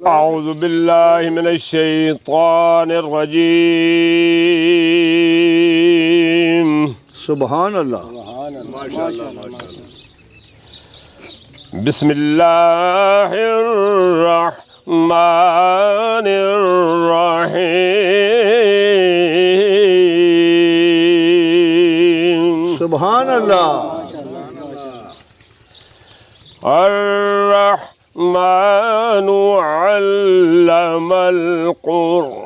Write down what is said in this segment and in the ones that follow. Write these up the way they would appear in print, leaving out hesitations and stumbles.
أعوذ بالله من الشيطان الرجيم. سبحان الله. ما شاء الله ما شاء الله. بسم الله الرحمن الرحيم. سبحان الله. الرحمن علم القرآن.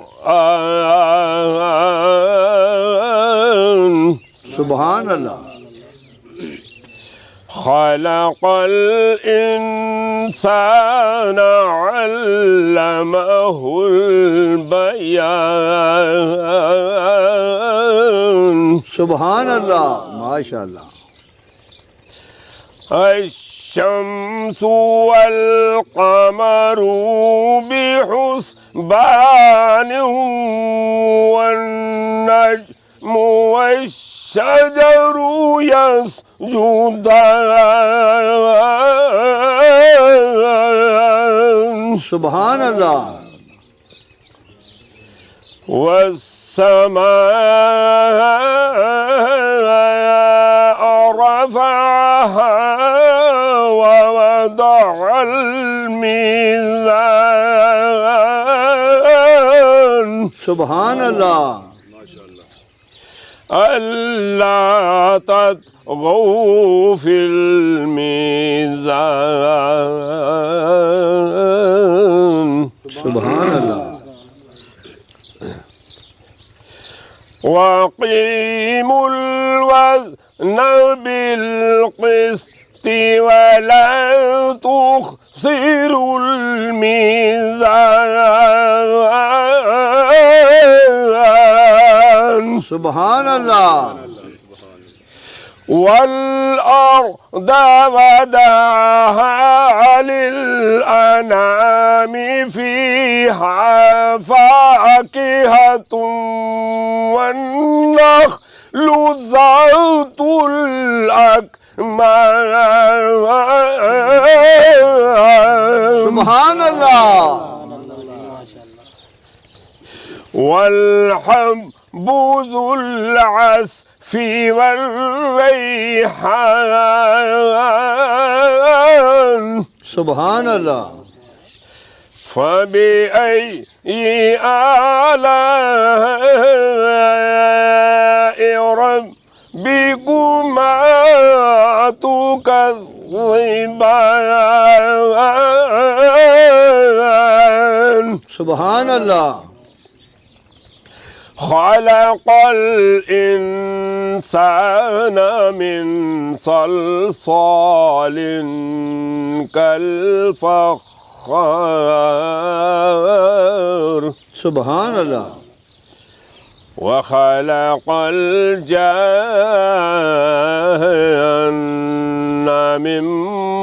سبحان الله. خلق الإنسان علمه البيان. سبحان الله. ما شاء الله. الشمس والقمر بحسبان والنجم والشجر يسجدان. سبحان الله. والسماء رفعها ووضع الميزان. سبحان الله. ألا تطغوا في الميزان. سبحان الله. وأقيموا الوزن بالقسط ولا تخسروا الميزان. سبحان الله. والأرض وضعها للأنام فيها فاكهة والنخل ذات الأكمام. سبحان الله. والحب ذو العصف والريحان. سبحان الله. فبأي آلاء ربكما تكذبان. سبحان الله. خلق الإنسان من صلصال كالفخار. سبحان الله. وخلق الجن من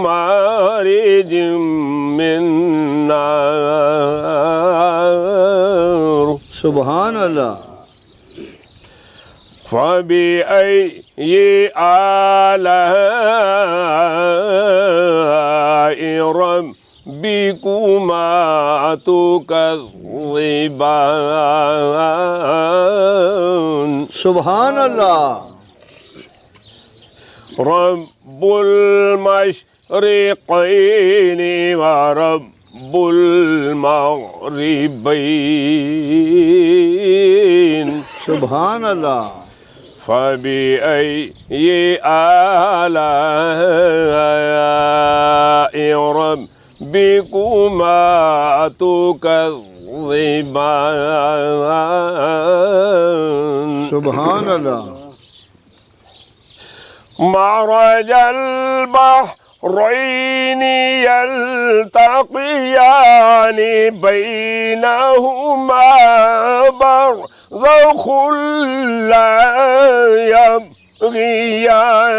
مارج من نار. سبحان الله. فبأي آلاء ربكما تكذبان. سبحان الله. رب المشرقين ورب المغربين. سبحان الله. فبأي آلاء ربكما تكذبان. سبحان الله. مرج البحرين يلتقيان بينهما برزخ لا يبغيان.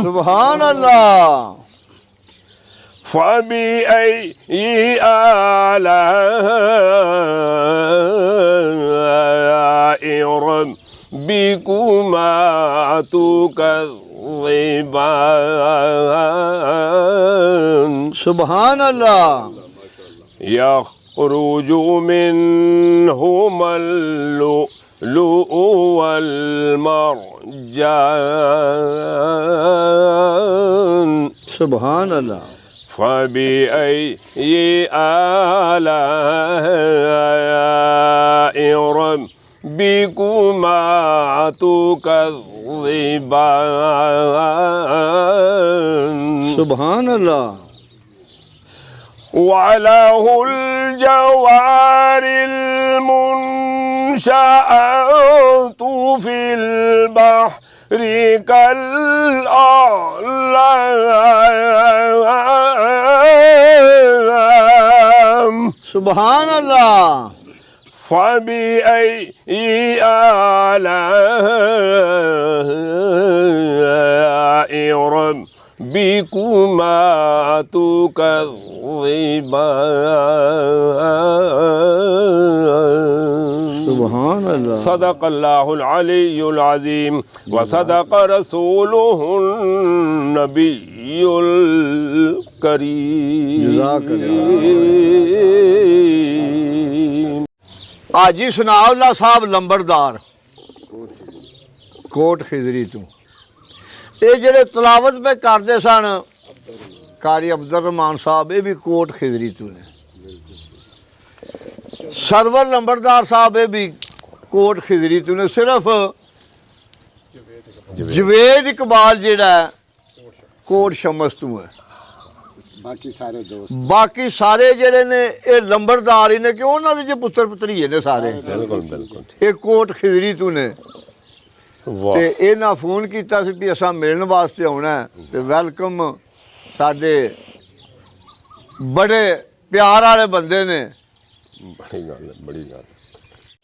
سبحان الله. فبأي آلاء ربكما تكذبان. सुभान अल्लाह يخرج منهما اللؤلؤ والمرجان सुभान अल्लाह فبأي آلاء ربكما تكذبان सुभान अल्लाह وله الجوار المنشآت في البحر كالأعلام सुभान अल्लाह فبأي آلاء ربكما تكذبان सुभान अल्लाह صدق الله العلي العظيم وصدق رسوله النبي جزاك الكريم हाजी सनाउल्ला साहब लंबरदार कोट खिजरी तो ये जेड़े तलावत पे करते सन कारी अब्दुल रहमान साहब ये भी कोट खिजरी तो ने सरवर लंबरदार साहब ये भी कोट खिजरी तो ने सिर्फ जवेद इकबाल जेड़ा है कोट शमस तो है बाकी सारे दोस्त बाकी सारे जेड़े ने ये लंबरदार ही ने क्यों उन्होंने जे पुत्र पुत्रीए ने सारे बिल्कुल बिल्कुल ये कोट खिजरी तो ने वाह ਤੇ ਇਹਨਾਂ ਫੋਨ ਕੀਤਾ ਸੀ ਵੀ ਅਸਾਂ ਮਿਲਣ ਵਾਸਤੇ ਆਉਣਾ ਹੈ ਤੇ ਵੈਲਕਮ ਸਾਡੇ ਬੜੇ ਪਿਆਰ ਵਾਲੇ ਬੰਦੇ ਨੇ बड़ी गल है बड़ी गल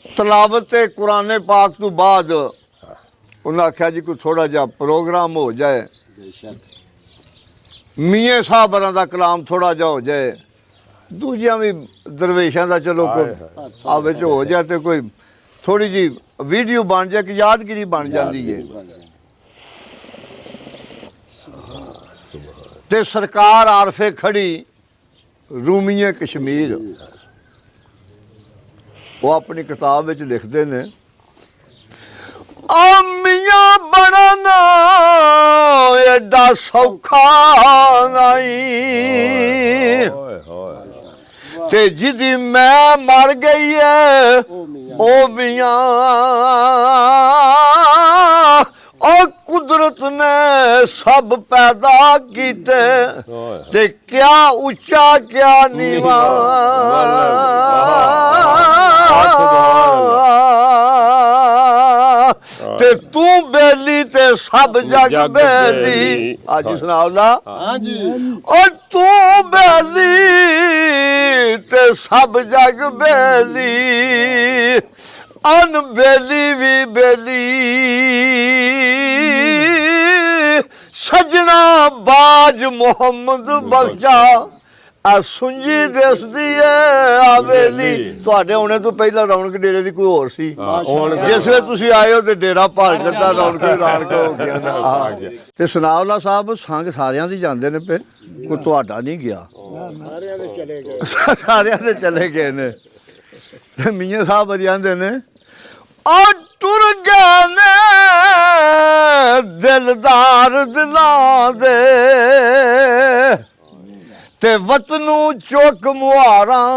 ਤਲਾਵਤ ਤੇ ਕੁਰਾਨ ਪਾਕ ਤੋਂ ਬਾਅਦ ਉਹਨਾਂ ਆਖਿਆ ਜੀ ਕੋਈ ਥੋੜਾ ਜਿਹਾ ਪ੍ਰੋਗਰਾਮ ਹੋ ਜਾਏ बेशक ਮੀਆਂ ਸਾਹਿਬਾਂ ਦਾ ਕਲਾਮ ਥੋੜਾ ਜਿਹਾ ਹੋ ਜਾਏ ਦੂਜਿਆਂ ਵੀ ਦਰਵੇਸ਼ਾਂ ਦਾ ਚਲੋ ਕੋਈ ਆ ਵਿੱਚ ਹੋ ਜਾਏ ਤੇ ਕੋਈ ਥੋੜੀ ਜੀ ਵੀਡੀਓ ਬਣ ਜਾਏ ਕਿ ਯਾਦਗਿਰੀ ਬਣ ਜਾਂਦੀ ਹੈ ਤੇ ਸਰਕਾਰ ਆਰਫੇ ਖੜੀ ਰੂਮੀਏ ਕਸ਼ਮੀਰ ਉਹ ਆਪਣੀ ਕਿਤਾਬ ਵਿੱਚ ਲਿਖਦੇ ਨੇ ਆ ਮੀਆਂ ਬਣਨਾ ਐਡਾ ਸੌਖਾ ਨਹੀਂ होए होए ਤੇ ਜਿਹਦੀ ਮੈਂ ਮਰ ਗਈ ਐ ਉਹ ਮੀਆਂ ਉਹ ਕੁਦਰਤ ਨੇ ਸਭ ਪੈਦਾ ਕੀਤੇ ਤੇ ਕਿਆ ਉੱਚਾ ਕਿਆ ਨੀਵਾ ਤੇ ਤੂੰ ਬੇਲੀ ਤੇ ਸਭ ਜਗ ਬੇਲੀ ਅੱਜ ਸੁਣਾਉਲਾ हाँ जी ਉਹ ਤੂੰ ਬੇਲੀ ਤੇ ਸਭ ਜਗ ਬੇਲੀ ਅਨ ਬੇਲੀ ਵੀ ਬੇਲੀ ਸਜਣਾ ਬਾਜ ਮੁਹੰਮਦ ਬਖਸ਼ਾ ਆ ਸੁੰਜੀ ਦਿਸਦੀ ਏ ਆਵੇਲੀ ਤੁਹਾਡੇ ਹੁਣੇ ਤੋਂ ਪਹਿਲਾਂ ਰੌਣਕ ਡੇਰੇ ਦੀ ਕੋਈ ਹੋਰ ਸੀ ਜਿਸ ਵੇ ਤੁਸੀਂ ਆਏ ਹੋ ਤੇ ਡੇਰਾ ਭਰ ਜਾਂਦਾ ਰੌਣਕ ਰੌਣਕ ਹੋ ਗਿਆ ਨਾ। ਤੇ ਸੁਨਾਉਲਾ ਸਾਹਿਬ ਸੰਗ ਸਾਰਿਆਂ ਦੀ ਜਾਂਦੇ ਨੇ ਪੇ ਕੋਈ ਤੁਹਾਡਾ ਨਹੀਂ ਗਿਆ सारे ने चले गए ਸਾਰਿਆਂ ਦੇ ਚਲੇ ਗਏ ਨੇ ਤੇ ਮੀਆਂ ਸਾਹਿਬ ਜਾਂਦੇ ਨੇ ਆ ਟੁਰ ਗਏ ਨੇ ਦਿਲਦਾਰ ਦਿਲਾਂ ਦੇ ਤੇ ਵਤਨੂ ਚੁੱਕ ਮੁਹਾਰਾਂ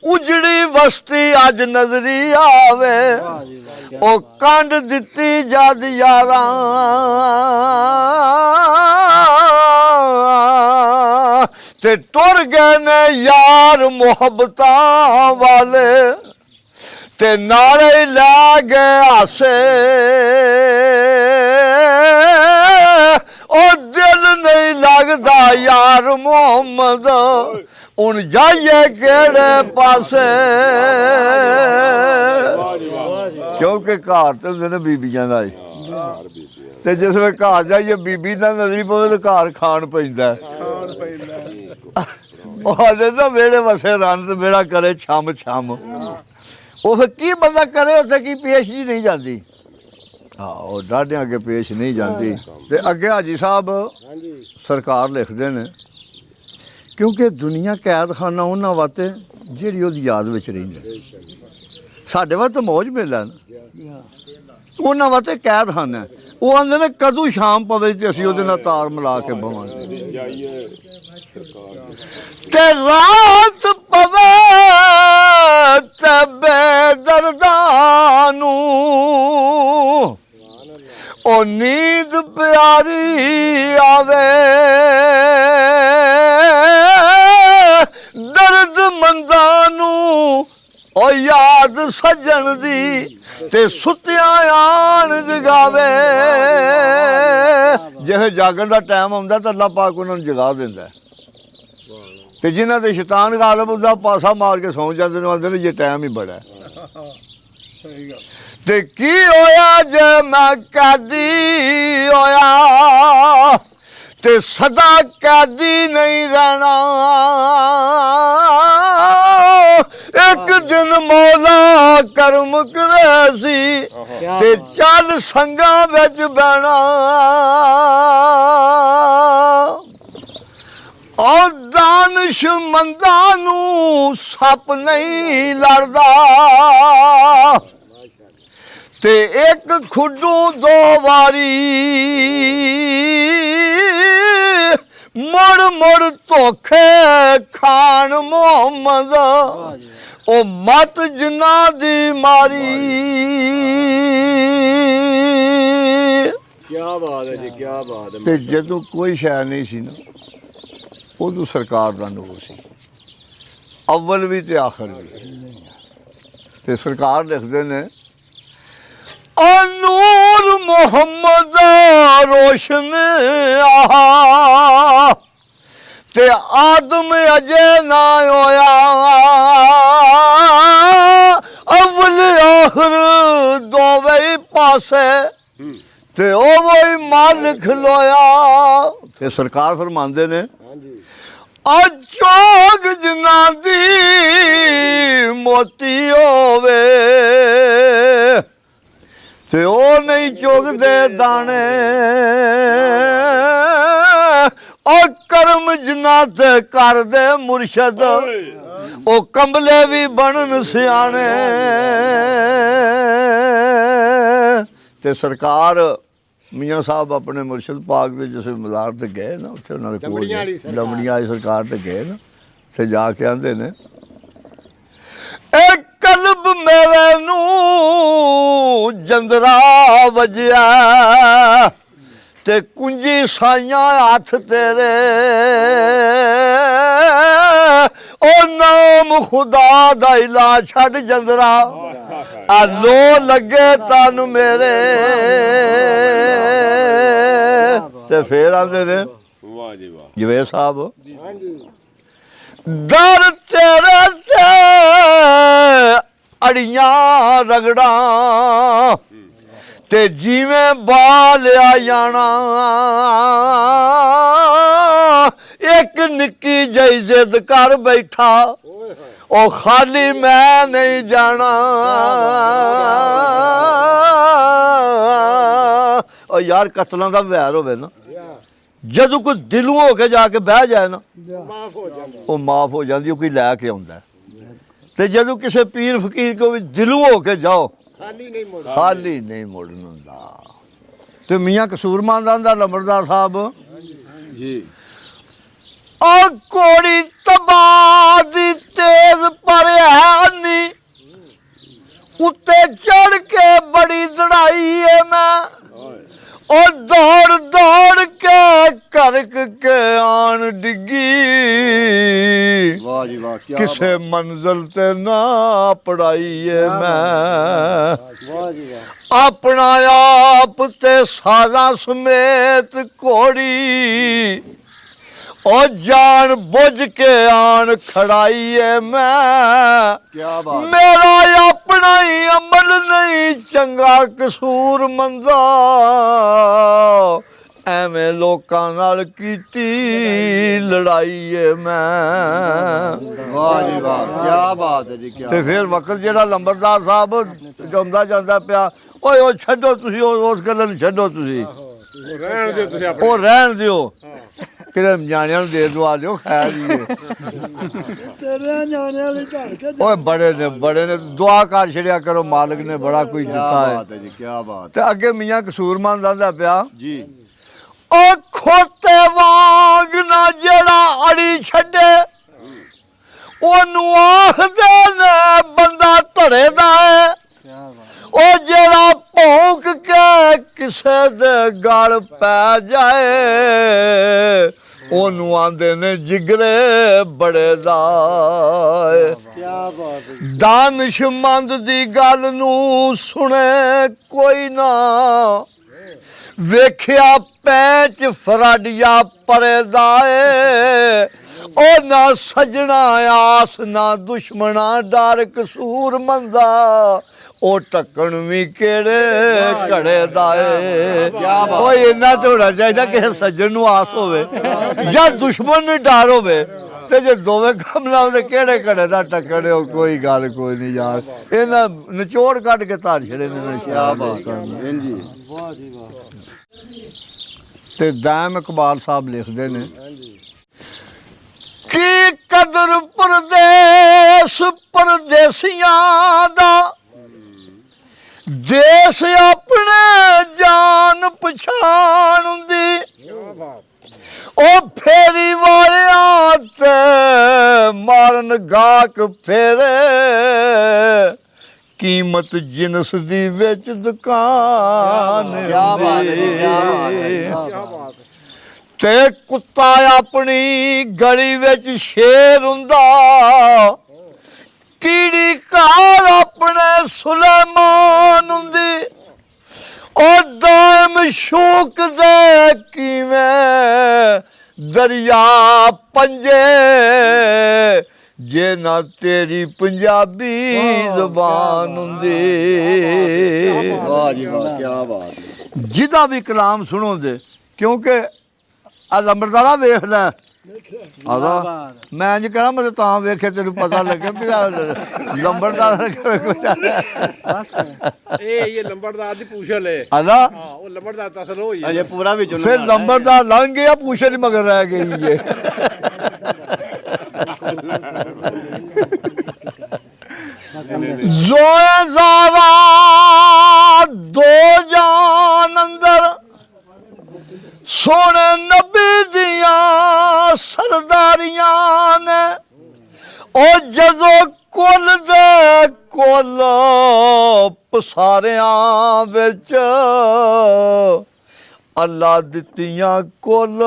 ਉਜੜੀ ਵਸਤੀ ਅੱਜ ਨਜ਼ਰੀ ਆਵੇ ਉਹ ਕੰਡ ਦਿੱਤੀ ਜਦ ਯਾਰਾਂ ਤੇ ਟੁਰ ਗਏ ਨੇ ਯਾਰ ਮੁਹੱਬਤਾਂ ਵਾਲੇ ਤੇ ਨਾਲੇ ਲੈ ਗਏ ਹਾਸੇ ਉਹ ਦਿਲ ਨਹੀਂ ਲੱਗਦਾ ਯਾਰ ਮੁਹੰਮਦ ਹੁਣ ਜਾਈਏ ਕਿਹੜੇ ਪਾਸੇ ਕਿਉਂਕਿ ਘਰ ਤੇ ਹੁੰਦੇ ਨੇ ਬੀਬੀਆਂ ਦਾ ਤੇ ਜਿਸ ਵੇ ਘਰ ਜਾਈਏ ਬੀਬੀ ਨਾਲ ਨਜ਼ਰੀ ਪਵੇ ਤੇ ਘਰ ਖਾਣ ਪੈਂਦਾ ਉਹ ਆਦੇ ਨਾ ਵੇੜੇ ਵਸੇ ਰੰਨ ਤੇ ਵੇੜਾ ਕਰੇ ਛਮ ਛਮ ਉਹ ਫਿਰ ਕੀ ਬੰਦਾ ਕਰੇ ਉੱਥੇ ਕੀ ਪੇਸ਼ ਜੀ ਨਹੀਂ ਜਾਂਦੀ ਉਹ ਡਾਢਿਆਂ ਅੱਗੇ ਪੇਸ਼ ਨਹੀਂ ਜਾਂਦੀ। ਤੇ ਅੱਗੇ ਹਾਜੀ ਸਾਹਿਬ ਹਾਂਜੀ ਸਰਕਾਰ ਲਿਖਦੇ ਨੇ ਕਿਉਂਕਿ ਦੁਨੀਆ ਕੈਦਖਾਨਾ ਉਹਨਾਂ ਵਾਸਤੇ ਜਿਹੜੀ ਉਹਦੀ ਯਾਦ ਵਿੱਚ ਰਹਿੰਦੀ। ਸਾਡੇ ਵਾਸਤੇ ਮੌਜ ਮੇਲਾ ਨਾ, ਉਹਨਾਂ ਵਾਸਤੇ ਕੈਦਖਾਨਾ ਹੈ। ਉਹ ਆਂਦੇ ਨੇ ਕਦੋਂ ਸ਼ਾਮ ਪਵੇ ਤੇ ਅਸੀਂ ਉਹਦੇ ਨਾਲ ਤਾਰ ਮਿਲਾ ਕੇ ਬਵਾਂਗੇ ਜਾਈਏ ਸਰਕਾਰ ਤੇ ਰਾਤ ਪਵੇ ਤੇ ਬੇਦਰਦਾਂ ਨੂੰ ਉਹ ਨੀਂਦ ਪਿਆਰੀ ਆਵੇ ਦਰਦ ਮੰਦਾਂ ਨੂੰ ਉਹ ਯਾਦ ਸੱਜਣ ਦੀ ਤੇ ਸੁੱਤਿਆਂ ਆਣ ਜਗਾਵੇ। ਜਿਹੇ ਜਾਗਣ ਦਾ ਟਾਈਮ ਆਉਂਦਾ ਤਾਂ ਅੱਲਾਹ ਪਾਕ ਉਹਨਾਂ ਨੂੰ ਜਗਾ ਦਿੰਦਾ। ਤੇ ਜਿਨ੍ਹਾਂ ਦੇ ਸ਼ੈਤਾਨ ਗਾਲਬ ਹੁੰਦਾ ਪਾਸਾ ਮਾਰ ਕੇ ਸੌਂ ਜਾਂਦੇ ਨੇ, ਆਂਦੇ ਨੇ ਜੇ ਟਾਈਮ ਹੀ ਬੜਾ ਤੇ ਕੀ ਹੋਇਆ ਜੇ ਮੈਂ ਕੈਦੀ ਹੋਇਆ ਤੇ ਸਦਾ ਕੈਦੀ ਨਹੀਂ ਰਹਿਣਾ। ਇੱਕ ਦਿਨ ਮੌਲਾ ਕਰਮ ਕਰੇ ਸੀ ਤੇ ਚੱਲ ਸੰਗਾਂ ਵਿੱਚ ਬਹਿਣਾ। ਉਹ ਦਾਨਿਸ਼ਮੰਦਾਂ ਨੂੰ ਸੱਪ ਨਹੀਂ ਲੜਦਾ ਤੇ ਇੱਕ ਖੁੱਡੂ ਦੋ ਵਾਰੀ ਮੁੜ ਮੁੜ ਧੋਖੇ ਖਾਨ ਮੁਹੰਮਦ ਉਹ ਮਤ ਜਿਨ੍ਹਾਂ ਦੀ ਮਾਰੀ। ਕੀ ਬਾਤ ਹੈ ਜੀ, ਕੀ ਬਾਤ ਹੈ। ਤੇ ਜਦੋਂ ਕੋਈ ਸ਼ੈ ਨਹੀਂ ਸੀ ਨਾ ਉਦੋਂ ਸਰਕਾਰ ਦਾ ਨੂਰ ਸੀ, ਅਵਲ ਵੀ ਤੇ ਆਖਰ ਵੀ। ਤੇ ਸਰਕਾਰ ਲਿਖਦੇ ਨੇ ਨੂਰ ਮੁਹੰਮਦ ਰੋਸ਼ਨ ਆਹਾ ਤੇ ਆਦਮ ਅਜੇ ਨਾ ਹੋਇਆ। ਅਵਲ ਆਖਰ ਦੋਵੇਂ ਪਾਸੇ ਤੇ ਉਹ ਵੀ ਮਾਲਕ ਖਲੋਇਆ। ਤੇ ਸਰਕਾਰ ਫਰਮਾਉਂਦੇ ਨੇ ਚੋਗ ਜਿਨ੍ਹਾਂ ਦੀ ਮੋਤੀ ਹੋਵੇ ਤੇ ਉਹ ਨਹੀਂ ਚੁਗਦੇ ਦਾਣੇ। ਉਹ ਕਰਮ ਜਿਨ੍ਹਾਂ ਤੇ ਕਰਦੇ ਮੁਰਸ਼ਦ ਉਹ ਕੰਬਲੇ ਵੀ ਬਣਨ ਸਿਆਣੇ। ਤੇ ਸਰਕਾਰ ਮੀਆਂ ਸਾਹਿਬ ਆਪਣੇ ਮੁਰਸ਼ਦ ਪਾਕ ਦੇ ਜਿਸ ਮਜ਼ਾਰ ਤੇ ਗਏ ਨਾ, ਉੱਥੇ ਉਹਨਾਂ ਦੇ ਕੋਲ ਲੰਬੜੀਆਂ ਵਾਲੀ ਸਰਕਾਰ ਤੇ ਗਏ ਨਾ, ਉੱਥੇ ਜਾ ਕੇ ਆਂਦੇ ਨੇ ਇਹ ਕਲਬ ਮੇਰੇ ਨੂੰ ਜੰਦਰਾ ਵਜਿਆ ਤੇ ਕੁੰਜੀ ਸਾਈਆਂ ਹੱਥ ਤੇਰੇ। ਉਹ ਨਾਮ ਖੁਦਾ ਦਾ ਇਲਾ ਛੱਡ ਜੰਦਰਾ ਆ ਲੋ ਲੱਗੇ ਤਨ ਮੇਰੇ। ਤੇ ਫੇਰ ਆਂਦੇ ਨੇ ਵਾਹ ਜੀ ਵਾਹ ਜਵੇਦ ਸਾਹਿਬ ਹਾਂਜੀ ਦਰ ਤੇਰੇ ਤੇ ਅੜੀਆਂ ਰਗੜਾਂ ਤੇ ਜਿਵੇਂ ਬਾਲਿਆ ਜਾਣਾ। ਇੱਕ ਨਿੱਕੀ ਜਿਹੀ ਜ਼ਿੱਦ ਕਰ ਬੈਠਾ ਉਹ ਖਾਲੀ ਮੈਂ ਨਹੀਂ ਜਾਣਾ। ਉਹ ਯਾਰ ਕਤਲਾਂ ਦਾ ਵੈਰ ਹੋਵੇ ਨਾ, ਜਦੋਂ ਕੋਈ ਦਿਲੋਂ ਹੋ ਕੇ ਜਾ ਕੇ ਬਹਿ ਜਾਏ ਨਾ ਮਾਫ ਹੋ ਜਾਂਦਾ। ਉਹ ਮਾਫ ਹੋ ਜਾਂਦੀ, ਉਹ ਕੋਈ ਲੈ ਕੇ ਆਉਂਦਾ। ਤੇ ਜਦੋਂ ਕਿਸੇ ਪੀਰ ਫਕੀਰ ਕੋ ਵੀ ਦਿਲੋਂ ਹੋ ਕੇ ਜਾਓ ਖਾਲੀ ਨਹੀਂ ਮੁੜਦਾ। ਖਾਲੀ ਨਹੀਂ ਮੁੜਨ ਹੁੰਦਾ। ਤੇ ਮੀਆਂ ਕਸੂਰਮਾਨ ਦਾ ਲੰਬੜਦਾਰ ਸਾਹਿਬ ਜੀ ਉਹ ਕੋੜੀ ਤਬਾਹ ਦੀ ਤੇਜ਼ ਭਰਿਆ ਨੀ ਉੱਤੇ ਚੜ ਕੇ ਬੜੀ ਦੜਾਈ ਏ ਮੈਂ। ਉਹ ਦੌੜ ਦੌੜ ਕੇ ਕਰਕ ਕੇ ਆਣ ਡਿੱਗੀ। ਵਾਹ ਜੀ ਵਾਹ, ਕੀ ਕਿਸੇ ਮੰਜ਼ਲ ਤੇ ਨਾ ਪੜਾਈ ਏ ਮੈਂ। ਵਾਹ ਜੀ ਵਾਹ। ਆਪਣਾ ਆਪ ਤੇ ਸਾਜ਼ਾਂ ਸਮੇਤ ਘੋੜੀ ਉਹ ਜਾਣ ਬੁੱਝ ਕੇ ਆਣ ਖੜਾਈ ਏ ਮੈਂ। ਕੀ ਬਾਤ। ਮੇਰਾ ਆਪਣਾ ਹੀ ਅਮਲ ਨਹੀਂ ਚੰਗਾ ਕਸੂਰ ਮੰਦਾ ਐਵੇਂ ਲੋਕਾਂ ਨਾਲ ਕੀਤੀ ਲੜਾਈ ਏ ਮੈਂ। ਵਾਹ ਜੀ ਵਾਹ, ਕੀ ਬਾਤ ਹੈ ਜੀ, ਕੀ। ਤੇ ਫਿਰ ਵਕਤ ਜਿਹੜਾ ਲੰਬਰਦਾਰ ਸਾਹਿਬ ਜਾਂਦਾ ਜਾਂਦਾ ਪਿਆ ਓਏ ਉਹ ਛੱਡੋ ਤੁਸੀਂ ਉਸ ਗੱਲ ਨੂੰ ਛੱਡੋ ਤੁਸੀਂ ਰਹਿਣ ਦਿਓ ਤੁਸੀਂ ਆਪਣੇ ਉਹ ਰਹਿਣ ਦਿਓ ਕਿਹੜੇ ਨਿਆਣਿਆਂ ਨੂੰ ਦੇ ਦਵਾ ਦਿਓ ਖੈਰ ਹੀ ਹੈ। ਤੇਰੇ ਨਿਆਣਿਆਂ ਲਈ ਧੜ ਕੇ ਓਏ ਬੜੇ ਨੇ ਦੁਆ ਕਰ ਛੜਿਆ ਕਰੋ ਮਾਲਕ ਨੇ ਬੜਾ ਕੁਝ ਦਿੱਤਾ ਹੈ ਬਾਤ ਹੈ ਜੀ ਕੀ ਬਾਤ ਤੇ ਅੱਗੇ ਮੀਆਂ ਕਸੂਰਮਾਨ ਦਾ ਪਿਆ ਜੀ ਉਹ ਖੋਤੇ ਵਾਂਗ ਨਾ ਜਿਹੜਾ ਅੜੀ ਛੱਡੇ ਉਹਨੂੰ ਆਖਦੇ ਨੇ ਬੰਦਾ ਧੜੇ ਦਾ ਹੈ ਉਹ ਜਿਹੜਾ ਭੌਂਕ ਕੇ ਕਿਸੇ ਦੇ ਗਲ ਪੈ ਜਾਏ ਉਹਨੂੰ ਆਂਦੇ ਨੇ ਜਿਗਰੇ ਬੜੇ ਦਾ ਕੀ ਬਾਤ ਹੈ ਦਾਨਿਸ਼ਮੰਦ ਦੀ ਗੱਲ ਨੂੰ ਸੁਣੇ ਕੋਈ ਨਾ ਵੇਖਿਆ ਪੈਂਚ ਫਰਾਡਿਆ ਪਰਦਾ ਏ ਉਹ ਨਾ ਸਜਣਾ ਆਸ ਨਾ ਦੁਸ਼ਮਣਾ ਡਰ ਕਸੂਰ ਮੰਦਾ ਉਹ ਟੱਕਣ ਵੀ ਕਿਹੜੇ ਘੜੇ ਦਾ ਏ ਓਏ ਇੰਨਾ ਤੇ ਹੋਣਾ ਚਾਹੀਦਾ ਕਿਸੇ ਸੱਜਣ ਨੂੰ ਆਸ ਹੋਵੇ ਜਾਂ ਦੁਸ਼ਮਣ ਨੂੰ ਡਰ ਹੋਵੇ ਤੇ ਜੇ ਦੋਵੇਂ ਕੰਮ ਲਾਉਂਦੇ ਕਿਹੜੇ ਘੜੇ ਦਾ ਟੱਕਣ ਉਹ ਕੋਈ ਗੱਲ ਕੋਈ ਨਹੀਂ ਯਾਰ ਇਹਨਾਂ ਨਿਚੋੜ ਕੱਢ ਕੇ ਧਾਰ ਛੜੇ ਨੇ ਨਸ਼ਾ ਬਾਤ ਜੀ ਵਾਹ ਜੀ ਵਾਹ ਤੇ ਦਾਮ ਇਕਬਾਲ ਸਾਹਿਬ ਲਿਖਦੇ ਨੇ ਕੀ ਕਦਰ ਪਰਦੇਸ ਪਰਦੇਸੀਆਂ ਦਾ ਦੇਸ਼ ਆਪਣੇ ਜਾਨ ਪਛਾਣ ਹੁੰਦੀ ਉਹ ਫੇਰੀ ਵਾਲਿਆਂ ਤੇ ਮਾਰਨ ਗਾਕ ਫੇਰੇ ਕੀਮਤ ਜਿਨਸ ਦੀ ਵਿੱਚ ਦੁਕਾਨ ਤੇ ਕੁੱਤਾ ਆਪਣੀ ਗਲੀ ਵਿੱਚ ਸ਼ੇਰ ਹੁੰਦਾ ਕੀੜੀ ਘਰ ਆਪਣੇ ਸੁਲੇਮਾਨ ਹੁੰਦੀ ਉਹ ਦਾਇਮ ਸ਼ੌਕ ਦੇ ਕਿਵੇਂ ਦਰਿਆ ਪੰਜੇ ਜੇ ਨਾ ਤੇਰੀ ਪੰਜਾਬੀ ਜ਼ਬਾਨ ਹੁੰਦੀ ਵਾਹ ਜੀ ਵਾਹ ਕੀ ਬਾਤ ਜਿਹਦਾ ਵੀ ਕਲਾਮ ਸੁਣੋਗੇ ਕਿਉਂਕਿ ਆ ਲੰਬਰਦਾਰਾ ਵੇਖ ਲੈ ਆਦਾ ਮੈਂ ਇੰਜ ਕਰਾਂ ਮੈਂ ਤਾਂ ਵੇਖੇ ਤੈਨੂੰ ਪਤਾ ਲੱਗੇ ਵੀ ਲੰਬਰਦਾਰ ਇਹ ਲੰਬੜਦਾਰ ਦੀ ਪੂਛਲ ਹੈ ਆਦਾ ਹਾਂ ਉਹ ਲੰਬੜਦਾਰ ਤਸਲ ਹੋਈ ਅਜੇ ਪੂਰਾ ਵਿੱਚ ਫਿਰ ਲੰਬਰਦਾਰ ਲੰਘ ਗਿਆ ਪੂਛੇ ਦੀ ਮਗਰ ਰਹਿ ਗਈ ਜੇ ਜ਼ੋਏ ਜ਼ਾਵਾ ਦੋ ਜਾਨ ਅੰਦਰ ਸੋਹਣੇ ਨਬੀ ਦੀਆਂ ਸਰਦਾਰੀਆਂ ਨੇ ਉਹ ਜਦੋਂ ਕੁੱਲ ਦੇ ਕੁੱਲ ਪਸਾਰਿਆਂ ਵਿੱਚ ਅੱਲਾ ਦਿੱਤੀਆਂ ਕੁੱਲ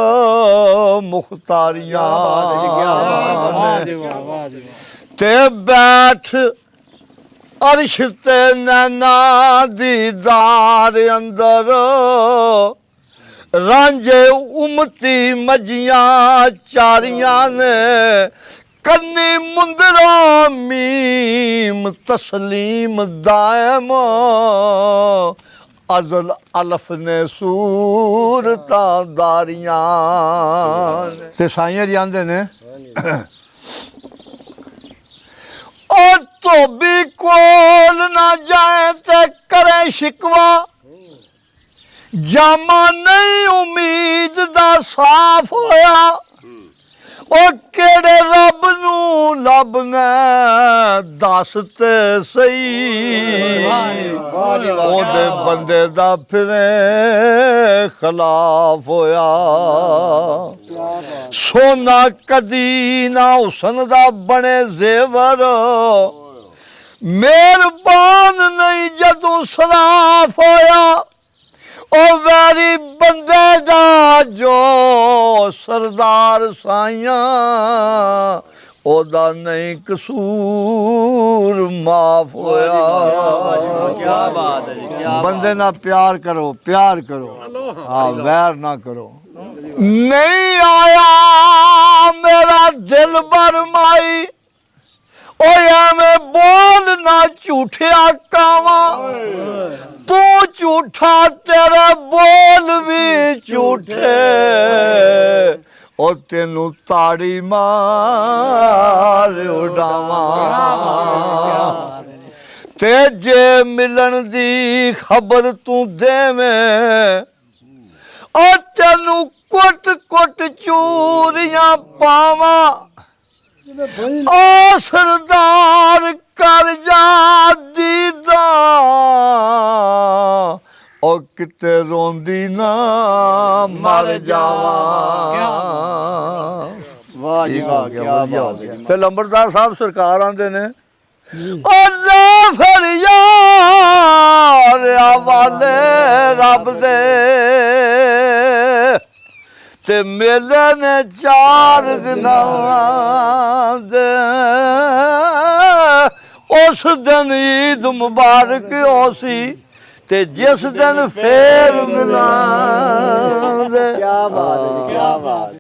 ਮੁਖਤਾਰੀਆਂ ਤੇ ਬੈਠ ਅਰਸ਼ ਤੇ ਨੈਣਾ ਦੀਦਾਰ ਅੰਦਰ ਰਾਂਝੇ ਉਮਤੀ ਮੱਝੀਆਂ ਚਾਰੀਆਂ ਨੇ ਕੰਨੀ ਮੁੰਦਰਾ ਮੀਮ ਤਸਲੀਮ ਦਾਇਮ ਅਜ਼ਲ ਅਲਫ ਨੇ ਸੂਰਤਾਂ ਦਾਰੀਆਂ ਤੇ ਸਾਈਆਂ ਜਾਂਦੇ ਨੇ ਉਹ ਧੋਬੀ ਕੋਲ ਨਾ ਜਾਏ ਤੇ ਕਰੇ ਸ਼ਿਕਵਾ ਜਾਮਾ ਨਹੀਂ ਉਮੀਦ ਦਾ ਸਾਫ ਹੋਇਆ ਉਹ ਕਿਹੜੇ ਰੱਬ ਨੂੰ ਲੱਭਣਾ ਦੱਸ ਤੇ ਸਹੀ ਉਹਦੇ ਬੰਦੇ ਦਾ ਫਿਰੇ ਖਿਲਾਫ ਹੋਇਆ ਸੋਨਾ ਕਦੀ ਨਾ ਹੁਸਨ ਦਾ ਬਣੇ ਜ਼ੇਵਰ ਮਿਹਰਬਾਨ ਨਹੀਂ ਜਦੋਂ ਸਰਾਫ ਹੋਇਆ ਉਹ ਵੈਰੀ ਬੰਦੇ ਦਾ ਜੋ ਸਰਦਾਰ ਸਾਈਆਂ ਉਹਦਾ ਨਹੀਂ ਕਸੂਰ ਮਾਫ ਹੋਇਆ ਕੀ ਬਾਤ ਹੈ ਜੀ ਕੀ ਬੰਦੇ ਨਾਲ ਪਿਆਰ ਕਰੋ ਹਾਂ ਵੈਰ ਨਾ ਕਰੋ ਨਹੀਂ ਆਇਆ ਮੇਰਾ ਦਿਲ ਬਰਮਾਈ ਓਏ ਐਵੇਂ ਬੋਲ ਨਾ ਝੂਠਿਆ ਕਾਵਾਂ ਤੂੰ ਝੂਠਾ ਤੇਰੇ ਬੋਲ ਵੀ ਝੂਠੇ ਉਹ ਤੈਨੂੰ ਤਾੜੀ ਮਾਰ ਉਡਾਵਾਂ ਤੇ ਜੇ ਮਿਲਣ ਦੀ ਖਬਰ ਤੂੰ ਦੇਵੇਂ ਉਹ ਤੈਨੂੰ ਕੁੱਟ ਕੁੱਟ ਚੂਰੀਆਂ ਪਾਵਾਂ ਓ ਸਰਦਾਰ ਕਰ ਜਾ ਦੀਦਾ ਓ ਕਿਤੇ ਰੋਂਦੀ ਨਾ ਮਰ ਜਾਵਾਂ ਵਾਹ ਜੀ ਵਾਹ ਕੀ ਬਾਤ ਹੈ ਜੀ। ਤੇ ਲੰਬੜਦਾਰ ਸਾਹਿਬ ਸਰਕਾਰ ਆਂਦੇ ਨੇ ਓ ਲੈ ਫਿਰ ਯਾਰ ਆਵਾਲੇ ਰੱਬ ਦੇ ਤੇ ਮੇਲੇ ਨੇ 4 ਦਿਨਾਂ ਦੇ ਉਸ ਦਿਨ ਈਦ ਮੁਬਾਰਕ ਹੋ ਸੀ ਤੇ ਜਿਸ ਦਿਨ ਫੇਰ ਮਿਲਾਂਗੇ ਕੀ ਬਾਤ ਹੈ ਜੀ ਕੀ ਬਾਤ